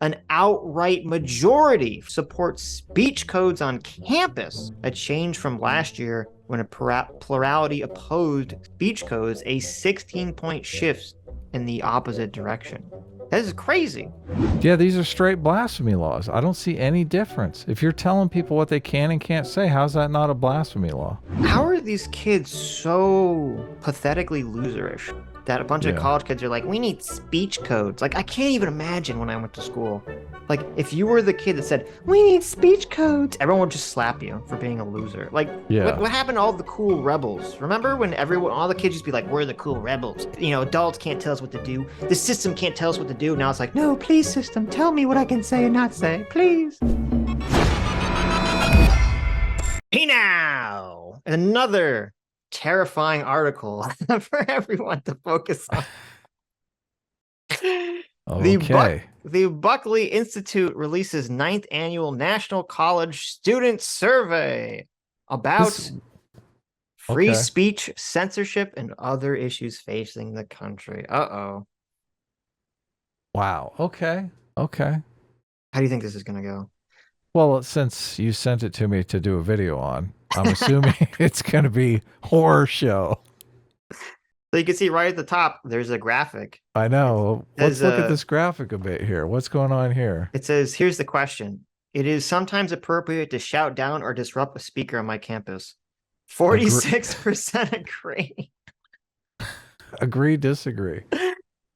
An outright majority supports speech codes on campus, a change from last year when a plurality opposed speech codes, a 16-point shift in the opposite direction. That is crazy. Yeah, these are straight blasphemy laws. I don't see any difference. If you're telling people what they can and can't say, how's that not a blasphemy law? How are these kids so pathetically loserish that a bunch of Yeah. college kids are like, we need speech codes? Like, I can't even imagine when I went to school. Like, if you were the kid that said, we need speech codes, everyone would just slap you for being a loser. Like, Yeah. what happened to all the cool rebels? Remember when all the kids used to be like, we're the cool rebels? You know, adults can't tell us what to do. The system can't tell us what to do. Now it's like, no, please, system, tell me what I can say and not say, please. Hey now, another terrifying article for everyone to focus on. Okay. The Buckley Institute releases 9th annual National College Student Survey about free speech, censorship, and other issues facing the country. Uh-oh. Wow. Okay. Okay. How do you think this is going to go? Well, since you sent it to me to do a video on, I'm assuming it's going to be horror show. So you can see right at the top, there's a graphic. I know. Let's look at this graphic a bit here. What's going on here? It says, here's the question. It is sometimes appropriate to shout down or disrupt a speaker on my campus. 46% agree. Agree, disagree.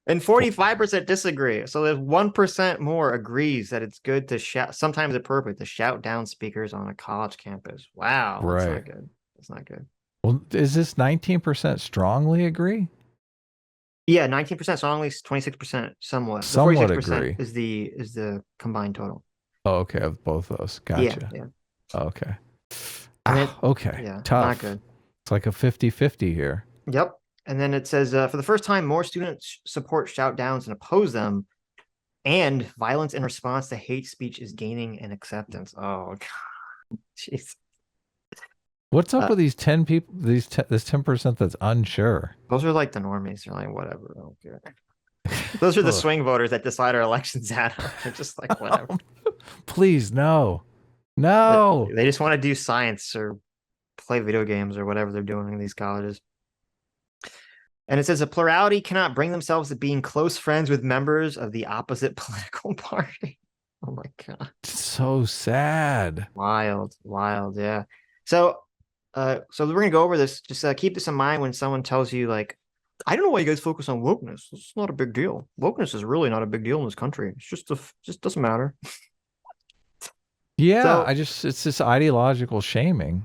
And 45% disagree. So there's 1% more agrees that it's good to shout, sometimes appropriate to shout down speakers on a college campus. Wow. That's not good. That's not good. Well, is this 19% strongly agree? Yeah, 19% strongly, 26% somewhat. The Somewhat 46% agree. is the combined total. Oh, okay, of both those. Gotcha. Yeah. Okay. Okay. Yeah. Tough. Not good. It's like a 50-50 here. Yep. And then it says, for the first time, more students support shout downs and oppose them. And violence in response to hate speech is gaining an acceptance. Oh, God. Jeez. What's up with these 10 people, this 10% that's unsure? Those are like the normies. They're like, whatever. I don't care. Those are the swing voters that decide our elections at. They're just like, whatever. Please, no. No. They just want to do science or play video games or whatever they're doing in these colleges. And it says a plurality cannot bring themselves to being close friends with members of the opposite political party. Oh my God. So sad. Wild, yeah. So we're going to go over this. Just keep this in mind when someone tells you, like, I don't know why you guys focus on wokeness. It's not a big deal. Wokeness is really not a big deal in this country. It's just doesn't matter. Yeah, so, it's this ideological shaming.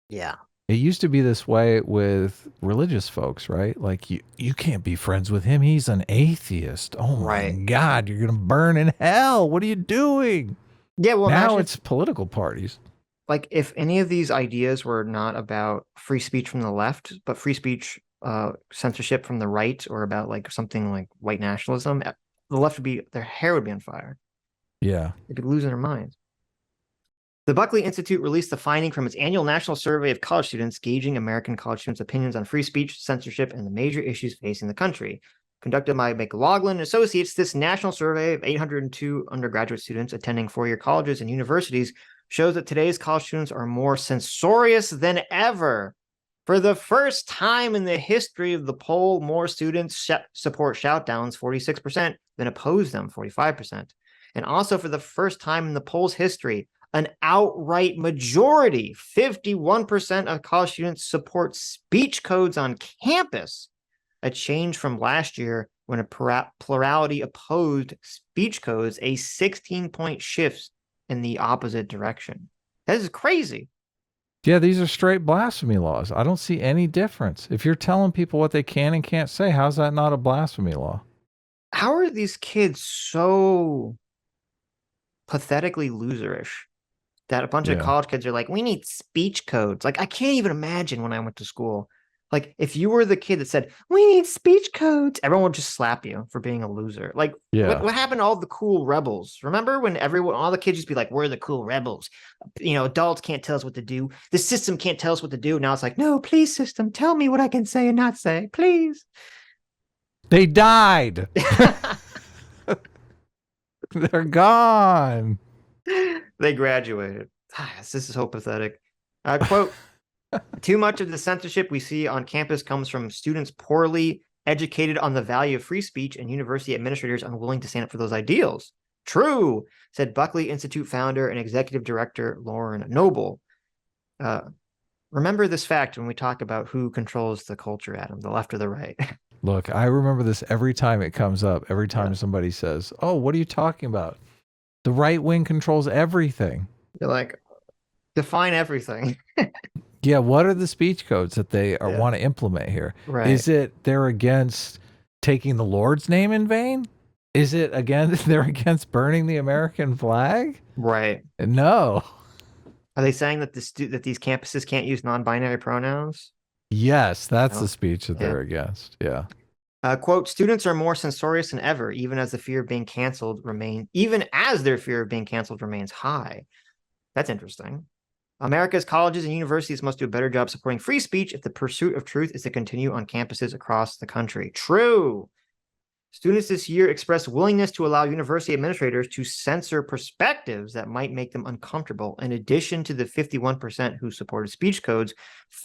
Yeah. It used to be this way with religious folks, right? Like, you can't be friends with him. He's an atheist. Oh, my God, you're going to burn in hell. What are you doing? Yeah, well, now it's political parties. Like, if any of these ideas were not about free speech from the left, but free speech, censorship from the right, or about like something like white nationalism, the left their hair would be on fire. Yeah. They'd be losing their minds. The Buckley Institute released the finding from its annual national survey of college students, gauging American college students' opinions on free speech, censorship, and the major issues facing the country. Conducted by McLaughlin Associates, this national survey of 802 undergraduate students attending four-year colleges and universities shows that today's college students are more censorious than ever. For the first time in the history of the poll, more students support shoutdowns, 46%, than oppose them, 45%. And also for the first time in the poll's history, an outright majority, 51% of college students support speech codes on campus, a change from last year when a plurality opposed speech codes, a 16-point shift in the opposite direction. That is crazy. Yeah, these are straight blasphemy laws. I don't see any difference. If you're telling people what they can and can't say, how's that not a blasphemy law? How are these kids so pathetically loserish that a bunch of college kids are like, we need speech codes? Like, I can't even imagine when I went to school. Like, if you were the kid that said, we need speech codes, everyone would just slap you for being a loser. Like, what happened to all the cool rebels? Remember when all the kids used to be like, we're the cool rebels? You know, adults can't tell us what to do. The system can't tell us what to do. Now it's like, no, please, system, tell me what I can say and not say, please. They died. They're gone. They graduated. This is so pathetic. Quote, too much of the censorship we see on campus comes from students poorly educated on the value of free speech and university administrators unwilling to stand up for those ideals. True, said Buckley Institute founder and executive director Lauren Noble. Remember this fact when we talk about who controls the culture, Adam, the left or the right. Look, I remember this every time it comes up, every time somebody says, oh, what are you talking about? The right wing controls everything. You're like, define everything. Yeah, what are the speech codes that they want to implement here? Right. Is it they're against taking the Lord's name in vain? Is it they're against burning the American flag? Right. No. Are they saying that that these campuses can't use non-binary pronouns? Yes, that's the speech that they're against. Yeah. Quote, students are more censorious than ever, even as their fear of being canceled remains high. That's interesting. America's colleges and universities must do a better job supporting free speech if the pursuit of truth is to continue on campuses across the country. True. Students this year expressed willingness to allow university administrators to censor perspectives that might make them uncomfortable. In addition to the 51% who supported speech codes,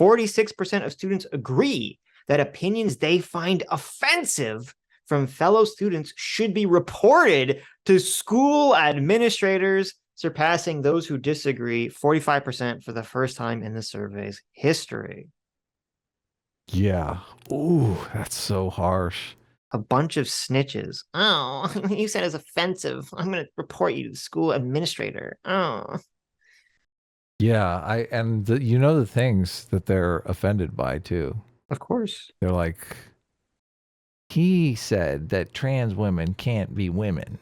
46% of students agree that opinions they find offensive from fellow students should be reported to school administrators, surpassing those who disagree 45% for the first time in the survey's history. Yeah. Ooh, that's so harsh. A bunch of snitches. Oh, you said it's offensive. I'm going to report you to the school administrator. Oh. Yeah, you know the things that they're offended by too. Of course. They're like, he said that trans women can't be women.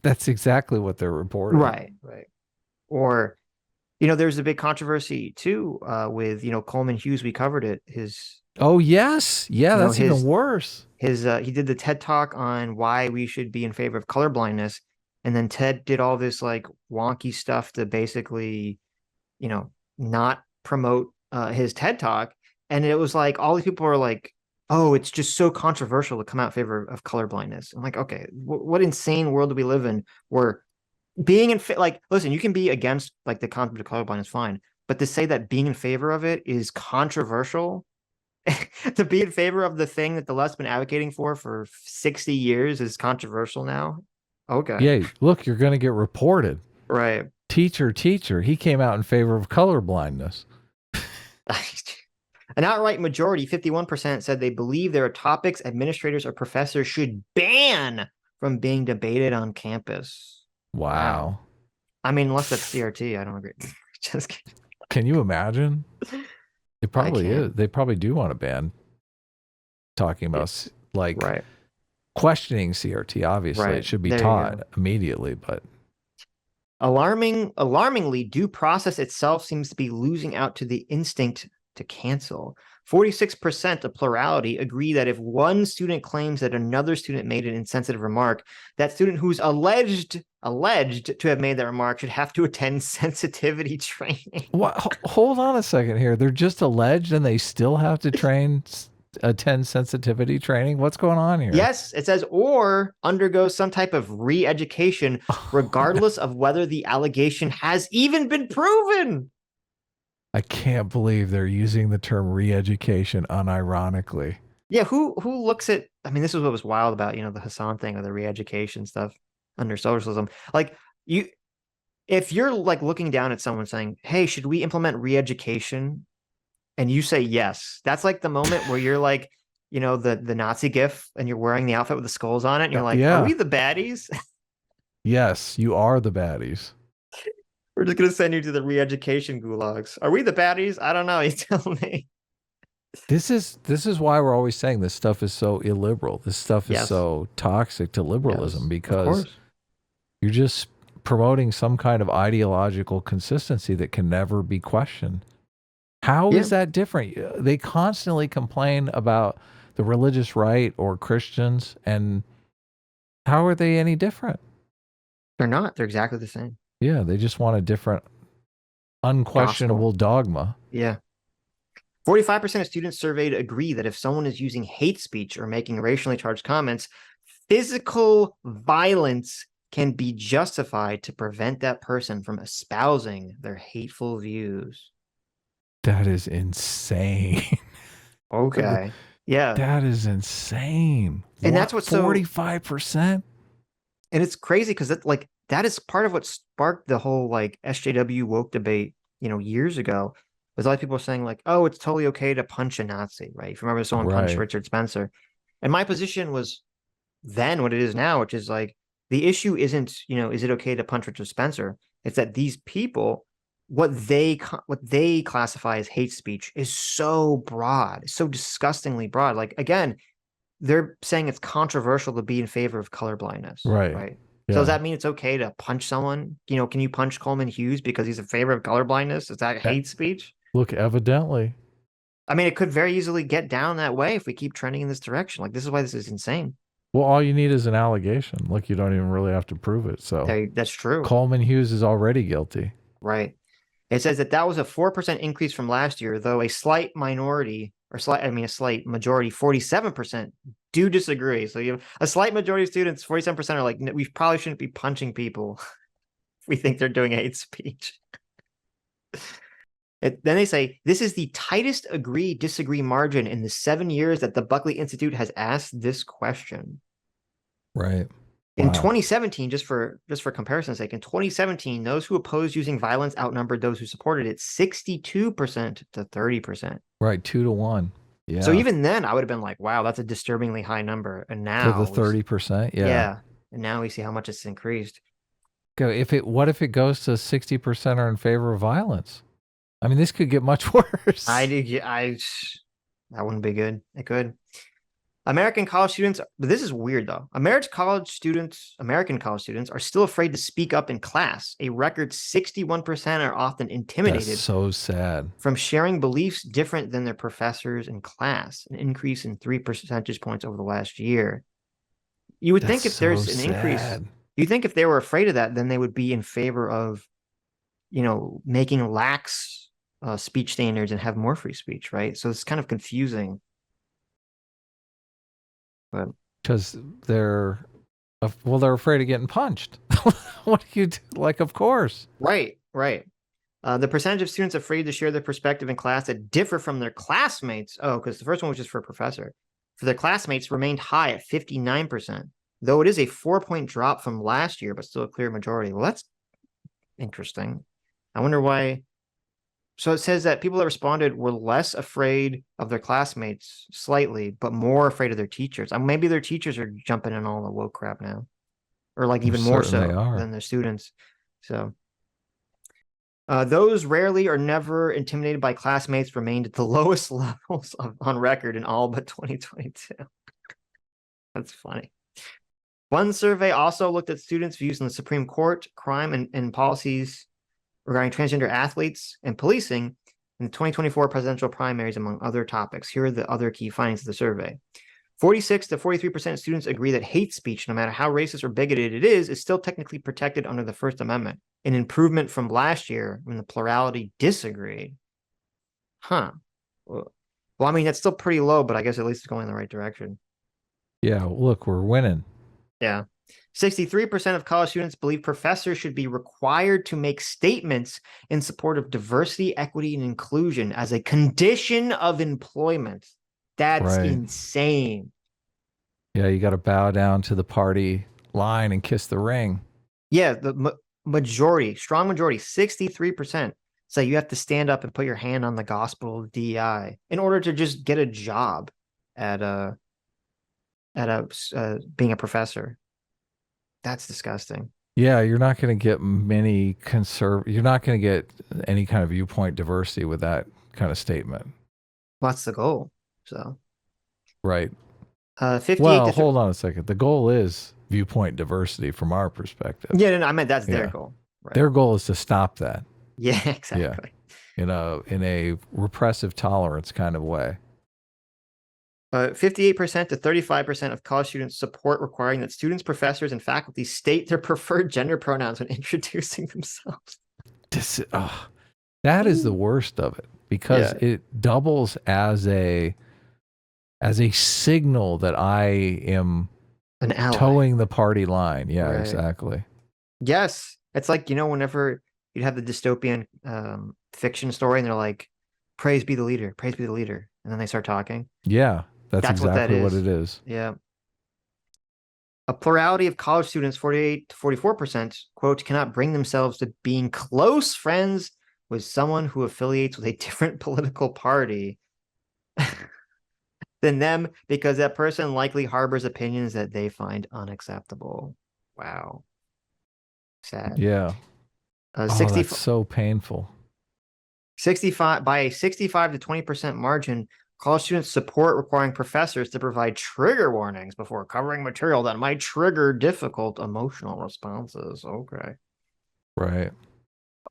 That's exactly what they're reporting. Right. Or, there's a big controversy too with, Coleman Hughes. We covered it. Oh, yes. Yeah, that's even worse. He did the TED Talk on why we should be in favor of colorblindness. And then Ted did all this like wonky stuff to basically, not promote his TED Talk. And it was like, all these people are like, oh, it's just so controversial to come out in favor of colorblindness. I'm like, okay, what insane world do we live in where being in listen, you can be against like the concept of colorblindness, fine. But to say that being in favor of it is controversial, to be in favor of the thing that the left's been advocating for 60 years is controversial now. Okay. Yeah, look, you're going to get reported. Right. Teacher, he came out in favor of colorblindness. An outright majority, 51%, said they believe there are topics administrators or professors should ban from being debated on campus. Wow. I mean, unless that's CRT, I don't agree. Just kidding. Can you imagine? It probably is. They probably do want to ban talking about questioning CRT. Obviously, it should be taught immediately, but alarmingly, due process itself seems to be losing out to the instinct to cancel. 46%, a plurality, agree that if one student claims that another student made an insensitive remark, that student who's alleged to have made that remark should have to attend sensitivity training. What? Hold on a second here. They're just alleged and they still have to attend sensitivity training? What's going on here? Yes, it says, or undergo some type of re-education, regardless of whether the allegation has even been proven. I can't believe they're using the term re-education unironically. Yeah, who looks at, I mean, this is what was wild about, the Hassan thing or the re-education stuff under socialism. Like, if you're like looking down at someone saying, hey, should we implement re-education? And you say yes, that's like the moment where you're like, the Nazi gif and you're wearing the outfit with the skulls on it. And you're like, are we the baddies? Yes, you are the baddies. We're just going to send you to the re-education gulags. Are we the baddies? I don't know. You tell me. This is why we're always saying this stuff is so illiberal. This stuff is so toxic to liberalism because you're just promoting some kind of ideological consistency that can never be questioned. How is that different? They constantly complain about the religious right or Christians, and how are they any different? They're not. They're exactly the same. Yeah, they just want a different, unquestionable dogma. Yeah. 45% of students surveyed agree that if someone is using hate speech or making racially charged comments, physical violence can be justified to prevent that person from espousing their hateful views. That is insane. Okay. Yeah. That is insane. And that's what's 45%? And it's crazy because that is part of what sparked the whole like SJW woke debate, years ago. Was a lot of people saying like, oh, it's totally okay to punch a Nazi, right? If you remember someone punched Richard Spencer. And my position was then what it is now, which is like the issue isn't, is it okay to punch Richard Spencer? It's that these people, what they classify as hate speech is so broad, so disgustingly broad. Like again, they're saying it's controversial to be in favor of colorblindness. Right. Yeah. So does that mean it's okay to punch someone? Can you punch Coleman Hughes because he's in favor of colorblindness? Is that hate speech? Look, evidently. I mean, it could very easily get down that way if we keep trending in this direction. Like, this is why this is insane. Well, all you need is an allegation. Like, you don't even really have to prove it. So that's true. Coleman Hughes is already guilty. Right. It says that was a 4% increase from last year, though a slight majority, 47% do disagree. So you have a slight majority of students, 47% are like, we probably shouldn't be punching people if we think they're doing hate speech. Then they say, this is the tightest agree-disagree margin in the 7 years that the Buckley Institute has asked this question. Right. In 2017, just for comparison's sake, in 2017, those who opposed using violence outnumbered those who supported it 62% to 30%. Right, 2 to 1. Yeah. So even then, I would have been like, wow, that's a disturbingly high number. And now for the 30%, yeah. Yeah. And now we see how much it's increased. What if it goes to 60% are in favor of violence? I mean, this could get much worse. That wouldn't be good. It could. American college students, but this is weird though. American college students are still afraid to speak up in class. A record 61% are often intimidated. That's so sad. From sharing beliefs different than their professors in class, an increase in 3 percentage points over the last year. You would think if there's an increase, you think if they were afraid of that, then they would be in favor of, making lax speech standards and have more free speech, right? So it's kind of confusing. But because they're afraid of getting punched. What do you do? Like, of course. Right. The percentage of students afraid to share their perspective in class that differ from their classmates. Oh, because the first one was just for a professor. For their classmates remained high at 59%, though it is a 4-point drop from last year, but still a clear majority. Well, that's interesting. I wonder why. So it says that people that responded were less afraid of their classmates slightly, but more afraid of their teachers. Maybe their teachers are jumping in all the woke crap now, or like even more so than their students. So those rarely or never intimidated by classmates remained at the lowest levels on record in all but 2022. That's funny. One survey also looked at students' views on the Supreme Court, crime, and policies regarding transgender athletes and policing in the 2024 presidential primaries, among other topics. Here are the other key findings of the survey. 46 to 43% of students agree that hate speech, no matter how racist or bigoted it is still technically protected under the First Amendment, an improvement from last year when the plurality disagreed. Huh. Well, I mean, that's still pretty low, but I guess at least it's going in the right direction. Yeah, look, we're winning. Yeah. 63% of college students believe professors should be required to make statements in support of diversity, equity, and inclusion as a condition of employment. That's insane. Yeah, you got to bow down to the party line and kiss the ring. Yeah, the strong majority, 63% say you have to stand up and put your hand on the gospel of DEI in order to just get a job at being a professor. That's disgusting. Yeah, you're not going to get you're not going to get any kind of viewpoint diversity with that kind of statement. Well, that's the goal. So, right. 58. Well, hold on a second. The goal is viewpoint diversity from our perspective. Yeah, no, I meant that's their goal. Right. Their goal is to stop that. Yeah, exactly. Yeah. In a repressive tolerance kind of way. 58% to 35% of college students support requiring that students, professors, and faculty state their preferred gender pronouns when introducing themselves. That is the worst of it, because it doubles as a signal that I am An ally. Towing the party line. Yeah, Right. exactly. Yes. It's like, whenever you'd have the dystopian fiction story and they're like, praise be the leader, praise be the leader. And then they start talking. Yeah, that's What that exactly what is. it is. Yeah. A plurality of college students, 48 to 44%, quote, cannot bring themselves to being close friends with someone who affiliates with a different political party than them because that person likely harbors opinions that they find unacceptable. Wow. Sad. Yeah. Oh, 60, that's so painful. 65 by a 65 to 20% margin, college students support requiring professors to provide trigger warnings before covering material that might trigger difficult emotional responses. Okay. Right.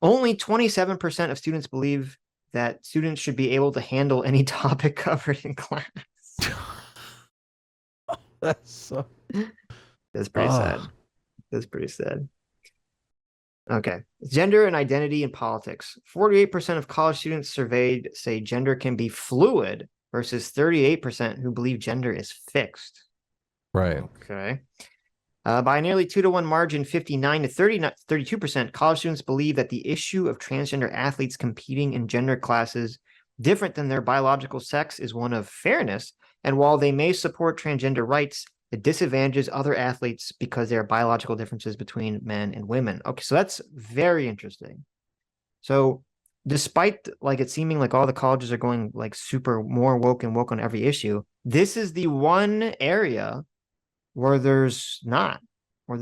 Only 27% of students believe that students should be able to handle any topic covered in class. That's so. That's pretty sad. That's pretty sad. Okay. Gender and identity in politics. 48% of college students surveyed say gender can be fluid versus 38% who believe gender is fixed. Right. Okay. By a nearly 2-to-1 margin, 59 to 32%, college students believe that the issue of transgender athletes competing in gender classes different than their biological sex is one of fairness. And while they may support transgender rights, it disadvantages other athletes because there are biological differences between men and women. Okay, so that's very interesting. So despite like it seeming like all the colleges are going like super more woke and woke on every issue, this is the one area where there's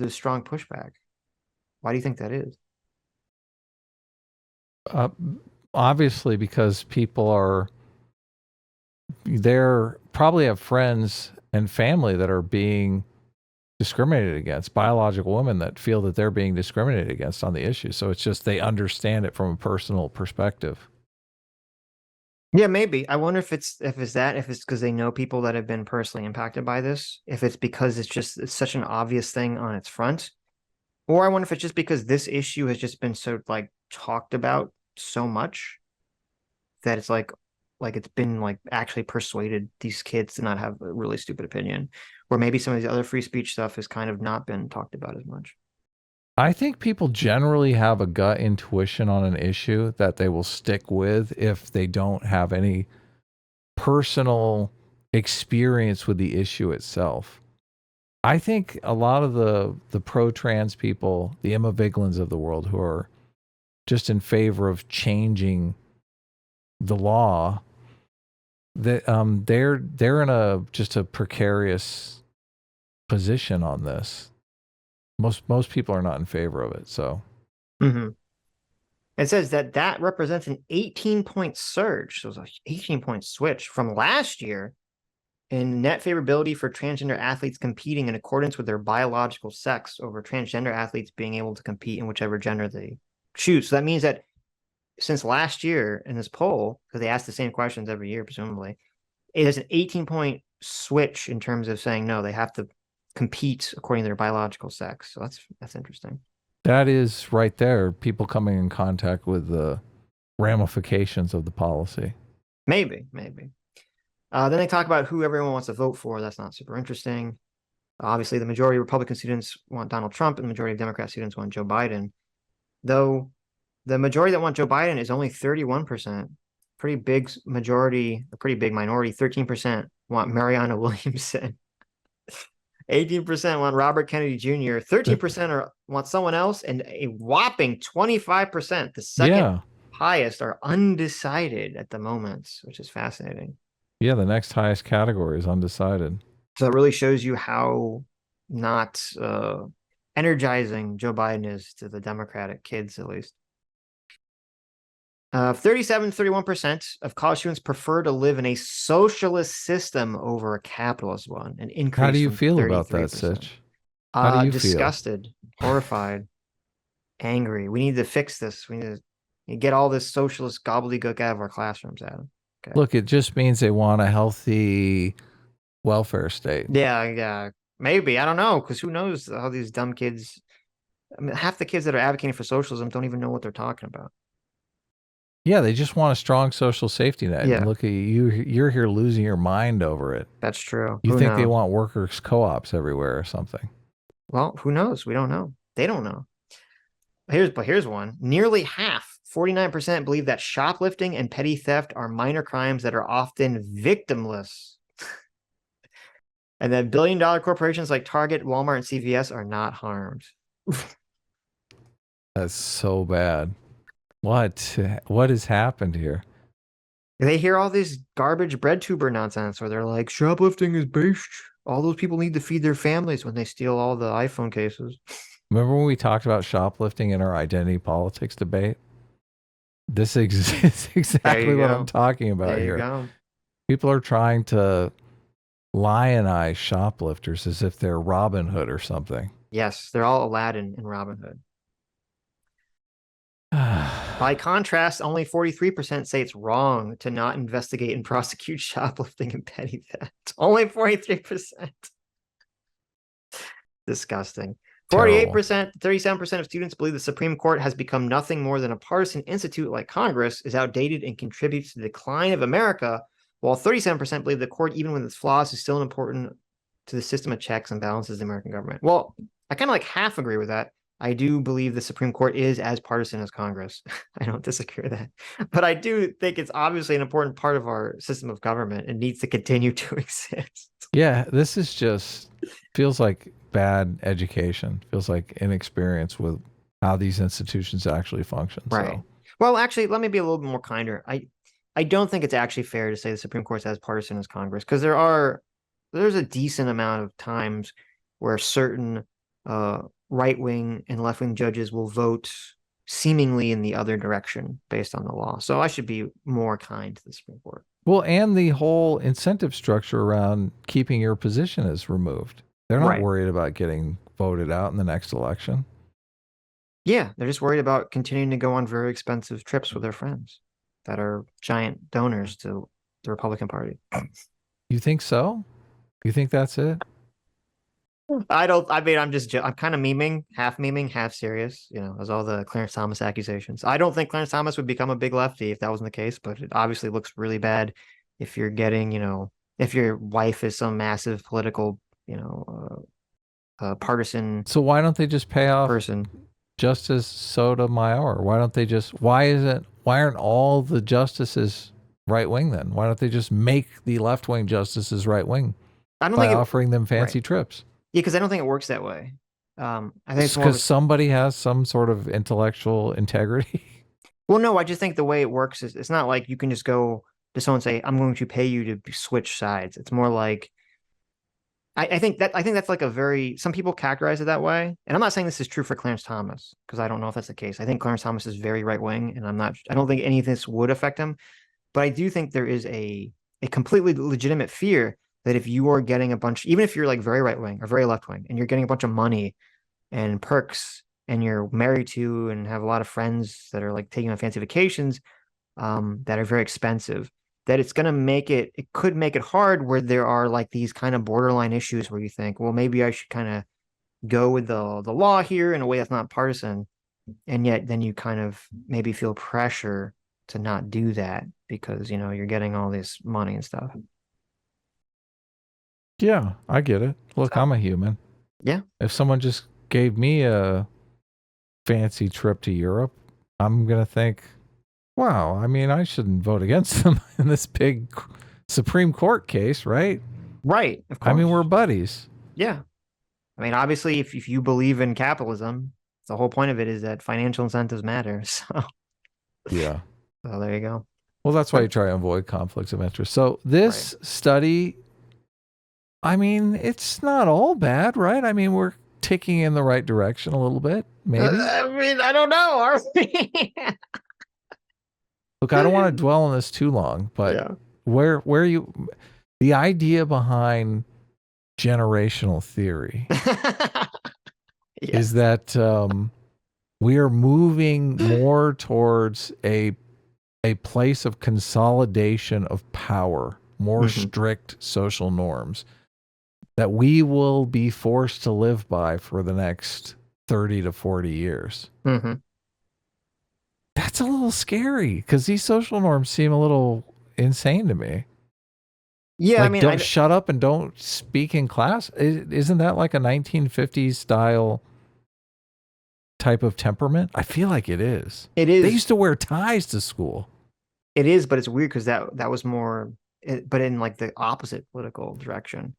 strong pushback. Why do you think that is? Obviously, because they're probably have friends and family that are being discriminated against, biological women that feel that they're being discriminated against on the issue. So it's just they understand it from a personal perspective. Yeah, maybe. I wonder if it's because they know people that have been personally impacted by this, if it's because it's such an obvious thing on its front, or I wonder if it's just because this issue has just been so like talked about so much that it's like it's been like actually persuaded these kids to not have a really stupid opinion, or maybe some of these other free speech stuff has kind of not been talked about as much. I think people generally have a gut intuition on an issue that they will stick with if they don't have any personal experience with the issue itself. I think a lot of the pro-trans people, the Emma Viglins of the world, who are just in favor of changing the law, that they're in a precarious position on this. Most people are not in favor of it. So It says that represents an 18-point surge, so it's an 18-point switch from last year in net favorability for transgender athletes competing in accordance with their biological sex over transgender athletes being able to compete in whichever gender they choose. So that means that since last year in this poll, because they ask the same questions every year, presumably, it is an 18-point switch in terms of saying no, they have to compete according to their biological sex. So that's interesting. That is right there. People coming in contact with the ramifications of the policy. Maybe. Then they talk about who everyone wants to vote for. That's not super interesting. Obviously, the majority of Republican students want Donald Trump, and the majority of Democrat students want Joe Biden. Though the majority that want Joe Biden is only 31%. Pretty big majority, a pretty big minority, 13% want Mariana Williamson. 18% want Robert Kennedy Jr., 13% want someone else, and a whopping 25%, the second highest, are undecided at the moment, which is fascinating. Yeah, the next highest category is undecided. So it really shows you how not energizing Joe Biden is to the Democratic kids, at least. 37 to 31% of college students prefer to live in a socialist system over a capitalist one. An increase. How do you feel about that, Sitch? How do you disgusted, horrified, angry. We need to fix this. We need to get all this socialist gobbledygook out of our classrooms, Adam. Okay. Look, it just means they want a healthy welfare state. Yeah. Maybe. I don't know, because who knows how these dumb kids. I mean, half the kids that are advocating for socialism don't even know what they're talking about. Yeah, they just want a strong social safety net. Yeah. And look at you. You're here losing your mind over it. That's true. You Who think they knows? want workers' co-ops everywhere or something. Well, who knows? We don't know. They don't know. Here's one. Nearly half, 49%, believe that shoplifting and petty theft are minor crimes that are often victimless. And that billion-dollar corporations like Target, Walmart, and CVS are not harmed. That's so bad. What has happened here? They hear all this garbage bread tuber nonsense where they're like, shoplifting is based. All those people need to feed their families when they steal all the iPhone cases. Remember when we talked about shoplifting in our identity politics debate? This is exactly what I'm talking about here. Go. People are trying to lionize shoplifters as if they're Robin Hood or something. Yes, they're all Aladdin and Robin Hood. By contrast, only 43% say it's wrong to not investigate and prosecute shoplifting and petty theft. Only 43%. Disgusting. 48%, 37% of students believe the Supreme Court has become nothing more than a partisan institute like Congress, is outdated, and contributes to the decline of America, while 37% believe the court, even with its flaws, is still important to the system of checks and balances of the American government. Well, I kind of like half agree with that. I do believe the Supreme Court is as partisan as Congress. I don't disagree with that. But I do think it's obviously an important part of our system of government and needs to continue to exist. Yeah, this is just feels like bad education. Feels like inexperience with how these institutions actually function. Right. So. Well, actually, let me be a little bit more kinder. I don't think it's actually fair to say the Supreme Court's as partisan as Congress, because there's a decent amount of times where certain right-wing and left-wing judges will vote seemingly in the other direction based on the law. So I should be more kind to the Supreme Court. Well, and the whole incentive structure around keeping your position is removed. They're not worried about getting voted out in the next election. Yeah, they're just worried about continuing to go on very expensive trips with their friends that are giant donors to the Republican Party. You think so? You think that's it? I'm kind of memeing, half serious, as all the Clarence Thomas accusations. I don't think Clarence Thomas would become a big lefty if that wasn't the case, but it obviously looks really bad if you're getting, if your wife is some massive political, partisan. So why don't they just pay off person? Justice Sotomayor? Why aren't all the justices right wing then? Why don't they just make the left wing justices right wing by offering them fancy trips? Yeah, because I don't think it works that way. I think it's because somebody has some sort of intellectual integrity. Well, no, I just think the way it works is it's not like you can just go to someone and say, "I'm going to pay you to switch sides." It's more like I think that's like some people characterize it that way. And I'm not saying this is true for Clarence Thomas, because I don't know if that's the case. I think Clarence Thomas is very right wing, and I don't think any of this would affect him. But I do think there is a completely legitimate fear that if you are getting even if you're like very right wing or very left wing, and you're getting a bunch of money and perks, and you're married to and have a lot of friends that are like taking on fancy vacations that are very expensive, that it could make it hard where there are like these kind of borderline issues where you think, well, maybe I should kind of go with the law here in a way that's not partisan. And yet then you kind of maybe feel pressure to not do that because, you're getting all this money and stuff. Yeah, I get it. Look, I'm a human. Yeah. If someone just gave me a fancy trip to Europe, I'm going to think, wow, I mean, I shouldn't vote against them in this big Supreme Court case, right? Right. Of course. I mean, we're buddies. Yeah. I mean, obviously, if you believe in capitalism, the whole point of it is that financial incentives matter. So, yeah. So there you go. Well, that's why you try to avoid conflicts of interest. So this study, I mean, it's not all bad, right? I mean, we're ticking in the right direction a little bit, maybe. I mean, I don't know. Are we? Look, I don't want to dwell on this too long, but the idea behind generational theory is that we are moving more towards a place of consolidation of power, more strict social norms that we will be forced to live by for the next 30 to 40 years. Mm-hmm. That That's a little scary because these social norms seem a little insane to me. Yeah, like, I mean, don't shut up and don't speak in class. Isn't that like a 1950s style type of temperament? I feel like it is. It is. They used to wear ties to school. It is, but it's weird because that was more, but in like the opposite political direction.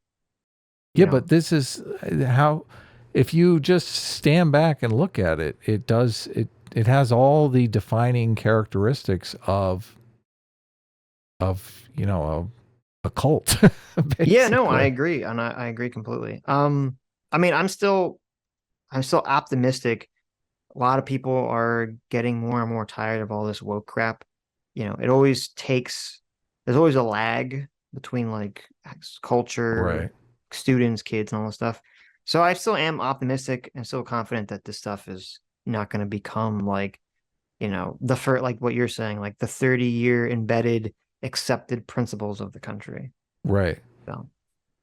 Yeah, but this is how, if you just stand back and look at it, it has all the defining characteristics of a cult. Yeah, no, I agree, and I agree completely. I mean, I'm still optimistic. A lot of people are getting more and more tired of all this woke crap. It always there's always a lag between like culture, right, students, kids, and all this stuff. So I still am optimistic and still confident that this stuff is not going to become like, like what you're saying, like the 30-year embedded accepted principles of the country. Right. So.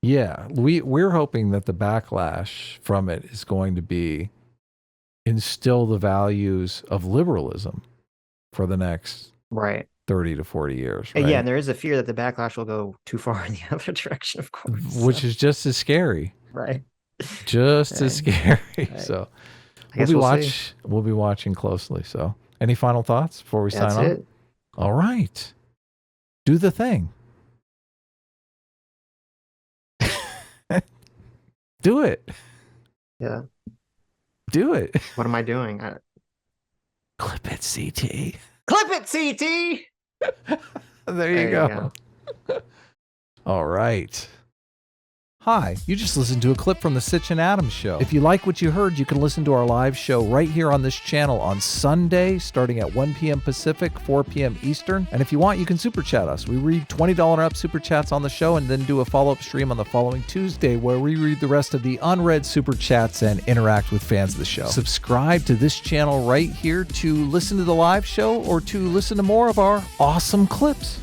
Yeah, we're hoping that the backlash from it is going to be instill the values of liberalism for the next 30 to 40 years. Right? Yeah, and there is a fear that the backlash will go too far in the other direction, of course. Which is just as scary. Right. Just as scary. Right. So we'll be watching closely. So any final thoughts before we sign off? That's it. All right. Do the thing. Do it. Yeah. Do it. What am I doing? Clip it, CT. Clip it, CT. There you go. All right. Hi, you just listened to a clip from the Sitch and Adams show. If you like what you heard, you can listen to our live show right here on this channel on Sunday, starting at 1 p.m. Pacific, 4 p.m. Eastern. And if you want, you can super chat us. We read $20 and up super chats on the show and then do a follow-up stream on the following Tuesday where we read the rest of the unread super chats and interact with fans of the show. Subscribe to this channel right here to listen to the live show or to listen to more of our awesome clips.